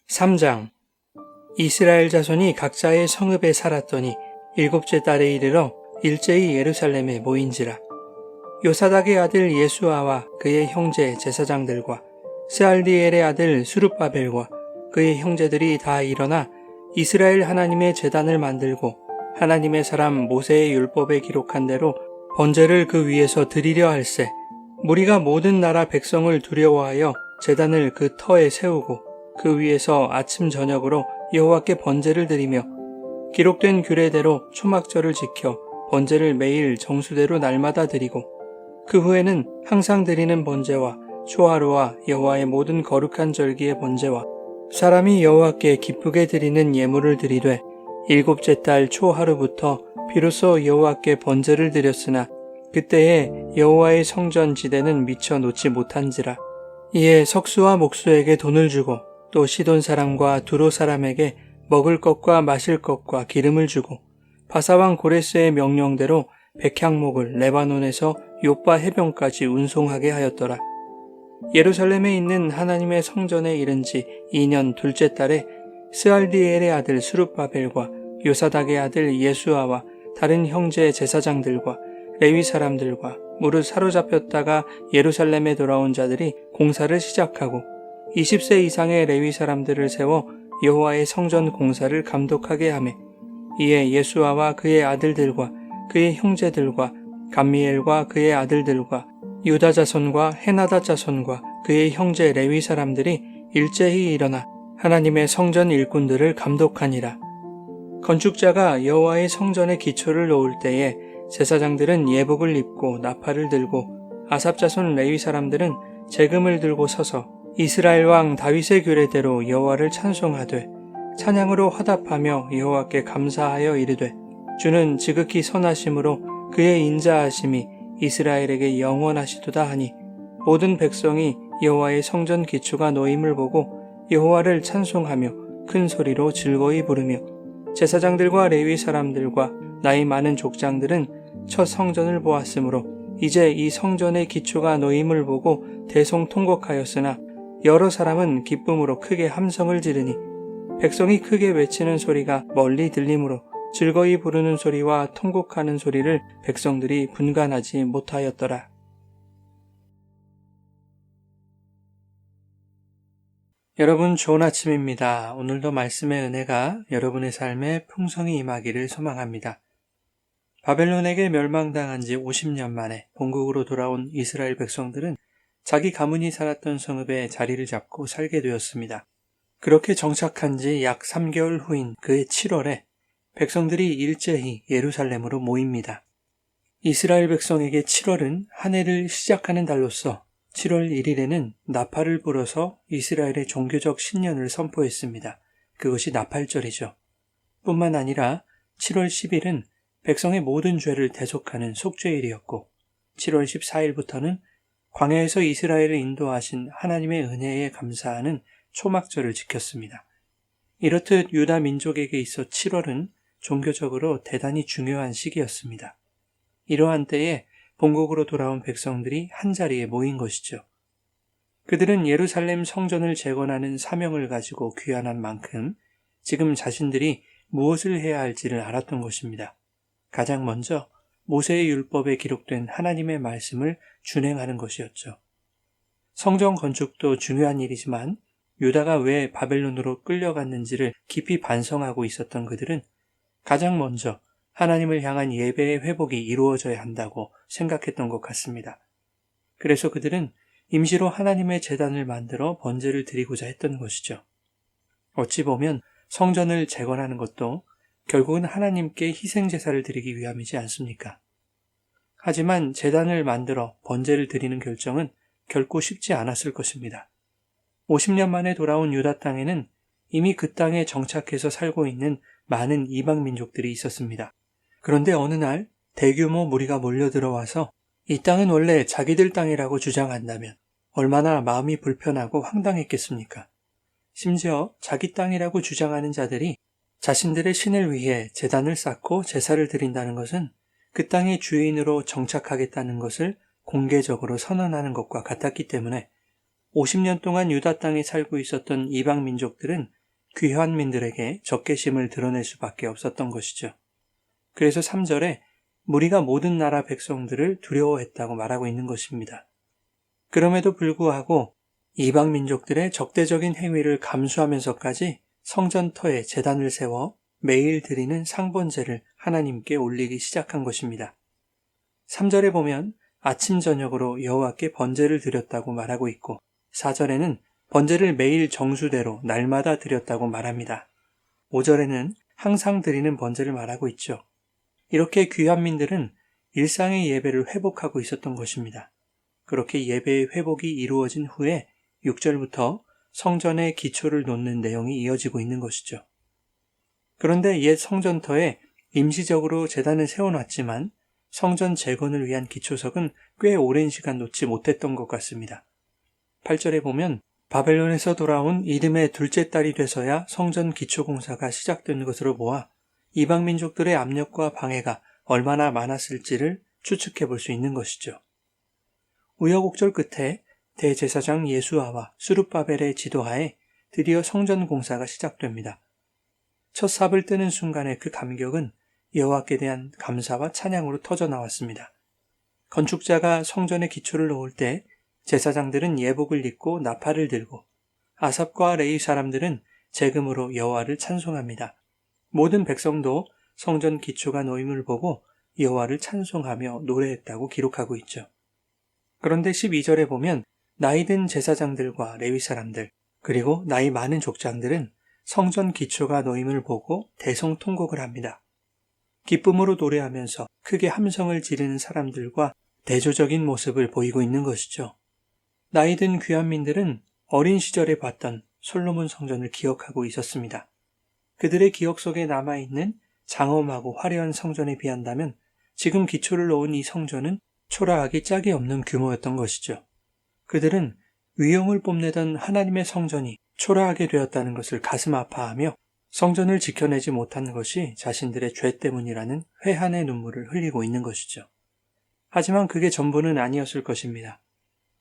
3장. 이스라엘 자손이 각자의 성읍에 살았더니 일곱째 달에 이르러 일제히 예루살렘에 모인지라. 요사닥의 아들 예수아와 그의 형제 제사장들과 스알디엘의 아들 수룹바벨과 그의 형제들이 다 일어나 이스라엘 하나님의 제단을 만들고 하나님의 사람 모세의 율법에 기록한 대로 번제를 그 위에서 드리려 할세. 무리가 모든 나라 백성을 두려워하여 제단을 그 터에 세우고 그 위에서 아침 저녁으로 여호와께 번제를 드리며 기록된 규례대로 초막절을 지켜 번제를 매일 정수대로 날마다 드리고 그 후에는 항상 드리는 번제와 초하루와 여호와의 모든 거룩한 절기의 번제와 사람이 여호와께 기쁘게 드리는 예물을 드리되 일곱째 달 초하루부터 비로소 여호와께 번제를 드렸으나 그때에 여호와의 성전 지대는 미처 놓지 못한지라. 이에 석수와 목수에게 돈을 주고 또 시돈 사람과 두로 사람에게 먹을 것과 마실 것과 기름을 주고 바사왕 고레스의 명령대로 백향목을 레바논에서 요빠 해변까지 운송하게 하였더라. 예루살렘에 있는 하나님의 성전에 이른 지 2년 둘째 달에 스알디엘의 아들 수룹바벨과 요사닥의 아들 예수아와 다른 형제 제사장들과 레위 사람들과 무릇 사로잡혔다가 예루살렘에 돌아온 자들이 공사를 시작하고 20세 이상의 레위 사람들을 세워 여호와의 성전 공사를 감독하게 하매 이에 예수아와 그의 아들들과 그의 형제들과 감미엘과 그의 아들들과 유다 자손과 헤나다 자손과 그의 형제 레위 사람들이 일제히 일어나 하나님의 성전 일꾼들을 감독하니라. 건축자가 여호와의 성전의 기초를 놓을 때에 제사장들은 예복을 입고 나팔을 들고 아삽 자손 레위 사람들은 재금을 들고 서서 이스라엘 왕 다윗의 규례대로 여호와를 찬송하되 찬양으로 화답하며 여호와께 감사하여 이르되 주는 지극히 선하심으로 그의 인자하심이 이스라엘에게 영원하시도다 하니 모든 백성이 여호와의 성전 기초가 놓임을 보고 여호와를 찬송하며 큰 소리로 즐거이 부르며 제사장들과 레위 사람들과 나이 많은 족장들은 첫 성전을 보았으므로 이제 이 성전의 기초가 놓임을 보고 대성통곡하였으나 여러 사람은 기쁨으로 크게 함성을 지르니 백성이 크게 외치는 소리가 멀리 들리므로 즐거이 부르는 소리와 통곡하는 소리를 백성들이 분간하지 못하였더라. 여러분 좋은 아침입니다. 오늘도 말씀의 은혜가 여러분의 삶에 풍성히 임하기를 소망합니다. 바벨론에게 멸망당한 지 50년 만에 본국으로 돌아온 이스라엘 백성들은 자기 가문이 살았던 성읍에 자리를 잡고 살게 되었습니다. 그렇게 정착한 지 약 3개월 후인 그해 7월에 백성들이 일제히 예루살렘으로 모입니다. 이스라엘 백성에게 7월은 한 해를 시작하는 달로서 7월 1일에는 나팔을 불어서 이스라엘의 종교적 신년을 선포했습니다. 그것이 나팔절이죠. 뿐만 아니라 7월 10일은 백성의 모든 죄를 대속하는 속죄일이었고 7월 14일부터는 광야에서 이스라엘을 인도하신 하나님의 은혜에 감사하는 초막절을 지켰습니다. 이렇듯 유다 민족에게 있어 7월은 종교적으로 대단히 중요한 시기였습니다. 이러한 때에 본국으로 돌아온 백성들이 한자리에 모인 것이죠. 그들은 예루살렘 성전을 재건하는 사명을 가지고 귀환한 만큼 지금 자신들이 무엇을 해야 할지를 알았던 것입니다. 가장 먼저 모세의 율법에 기록된 하나님의 말씀을 준행하는 것이었죠. 성전 건축도 중요한 일이지만 유다가 왜 바벨론으로 끌려갔는지를 깊이 반성하고 있었던 그들은 가장 먼저 하나님을 향한 예배의 회복이 이루어져야 한다고 생각했던 것 같습니다. 그래서 그들은 임시로 하나님의 제단을 만들어 번제를 드리고자 했던 것이죠. 어찌 보면 성전을 재건하는 것도 결국은 하나님께 희생제사를 드리기 위함이지 않습니까? 하지만 제단을 만들어 번제를 드리는 결정은 결코 쉽지 않았을 것입니다. 50년 만에 돌아온 유다 땅에는 이미 그 땅에 정착해서 살고 있는 많은 이방 민족들이 있었습니다. 그런데 어느 날 대규모 무리가 몰려들어와서 이 땅은 원래 자기들 땅이라고 주장한다면 얼마나 마음이 불편하고 황당했겠습니까? 심지어 자기 땅이라고 주장하는 자들이 자신들의 신을 위해 제단을 쌓고 제사를 드린다는 것은 그 땅의 주인으로 정착하겠다는 것을 공개적으로 선언하는 것과 같았기 때문에 50년 동안 유다 땅에 살고 있었던 이방 민족들은 귀환민들에게 적개심을 드러낼 수밖에 없었던 것이죠. 그래서 3절에 무리가 모든 나라 백성들을 두려워했다고 말하고 있는 것입니다. 그럼에도 불구하고 이방 민족들의 적대적인 행위를 감수하면서까지 성전터에 제단을 세워 매일 드리는 상번제를 하나님께 올리기 시작한 것입니다. 3절에 보면 아침 저녁으로 여호와께 번제를 드렸다고 말하고 있고 4절에는 번제를 매일 정수대로 날마다 드렸다고 말합니다. 5절에는 항상 드리는 번제를 말하고 있죠. 이렇게 귀환민들은 일상의 예배를 회복하고 있었던 것입니다. 그렇게 예배의 회복이 이루어진 후에 6절부터 성전의 기초를 놓는 내용이 이어지고 있는 것이죠. 그런데 옛 성전터에 임시적으로 제단을 세워놨지만 성전 재건을 위한 기초석은 꽤 오랜 시간 놓지 못했던 것 같습니다. 8절에 보면 바벨론에서 돌아온 이듬해 둘째 달이 돼서야 성전 기초 공사가 시작된 것으로 보아 이방 민족들의 압력과 방해가 얼마나 많았을지를 추측해 볼 수 있는 것이죠. 우여곡절 끝에 대제사장 예수아와 수룹바벨의 지도하에 드디어 성전 공사가 시작됩니다. 첫 삽을 뜨는 순간의 그 감격은 여호와께 대한 감사와 찬양으로 터져 나왔습니다. 건축자가 성전의 기초를 놓을 때 제사장들은 예복을 입고 나팔을 들고 아삽과 레위 사람들은 제금으로 여호와를 찬송합니다. 모든 백성도 성전 기초가 놓임을 보고 여호와를 찬송하며 노래했다고 기록하고 있죠. 그런데 12절에 보면 나이든 제사장들과 레위 사람들 그리고 나이 많은 족장들은 성전 기초가 놓임을 보고 대성통곡을 합니다. 기쁨으로 노래하면서 크게 함성을 지르는 사람들과 대조적인 모습을 보이고 있는 것이죠. 나이든 귀환민들은 어린 시절에 봤던 솔로몬 성전을 기억하고 있었습니다. 그들의 기억 속에 남아있는 장엄하고 화려한 성전에 비한다면 지금 기초를 놓은 이 성전은 초라하기 짝이 없는 규모였던 것이죠. 그들은 위용을 뽐내던 하나님의 성전이 초라하게 되었다는 것을 가슴 아파하며 성전을 지켜내지 못한 것이 자신들의 죄 때문이라는 회한의 눈물을 흘리고 있는 것이죠. 하지만 그게 전부는 아니었을 것입니다.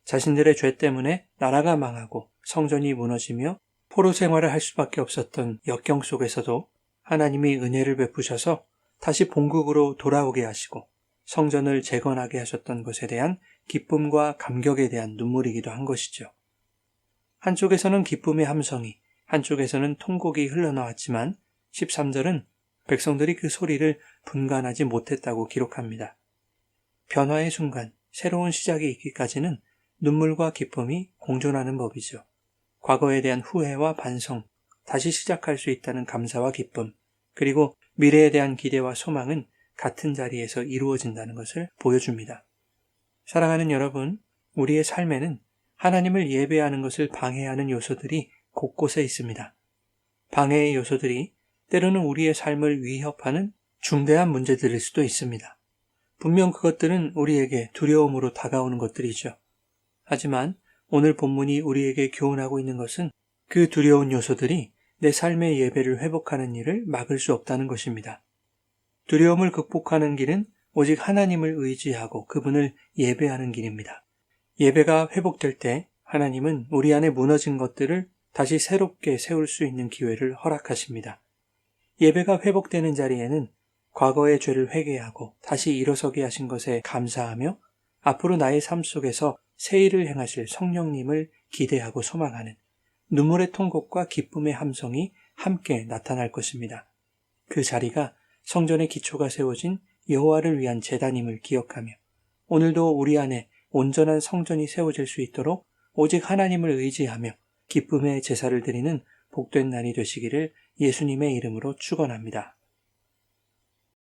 자신들의 죄 때문에 나라가 망하고 성전이 무너지며 포로 생활을 할 수밖에 없었던 역경 속에서도 하나님이 은혜를 베푸셔서 다시 본국으로 돌아오게 하시고 성전을 재건하게 하셨던 것에 대한 기쁨과 감격에 대한 눈물이기도 한 것이죠. 한쪽에서는 기쁨의 함성이, 한쪽에서는 통곡이 흘러나왔지만 13절은 백성들이 그 소리를 분간하지 못했다고 기록합니다. 변화의 순간, 새로운 시작이 있기까지는 눈물과 기쁨이 공존하는 법이죠. 과거에 대한 후회와 반성, 다시 시작할 수 있다는 감사와 기쁨, 그리고 미래에 대한 기대와 소망은 같은 자리에서 이루어진다는 것을 보여줍니다. 사랑하는 여러분, 우리의 삶에는 하나님을 예배하는 것을 방해하는 요소들이 곳곳에 있습니다. 방해의 요소들이 때로는 우리의 삶을 위협하는 중대한 문제들일 수도 있습니다. 분명 그것들은 우리에게 두려움으로 다가오는 것들이죠. 하지만 오늘 본문이 우리에게 교훈하고 있는 것은 그 두려운 요소들이 내 삶의 예배를 회복하는 일을 막을 수 없다는 것입니다. 두려움을 극복하는 길은 오직 하나님을 의지하고 그분을 예배하는 길입니다. 예배가 회복될 때 하나님은 우리 안에 무너진 것들을 다시 새롭게 세울 수 있는 기회를 허락하십니다. 예배가 회복되는 자리에는 과거의 죄를 회개하고 다시 일어서게 하신 것에 감사하며 앞으로 나의 삶 속에서 새 일을 행하실 성령님을 기대하고 소망하는 눈물의 통곡과 기쁨의 함성이 함께 나타날 것입니다. 그 자리가 성전의 기초가 세워진 여호와를 위한 제단임을 기억하며 오늘도 우리 안에 온전한 성전이 세워질 수 있도록 오직 하나님을 의지하며 기쁨의 제사를 드리는 복된 날이 되시기를 예수님의 이름으로 축원합니다.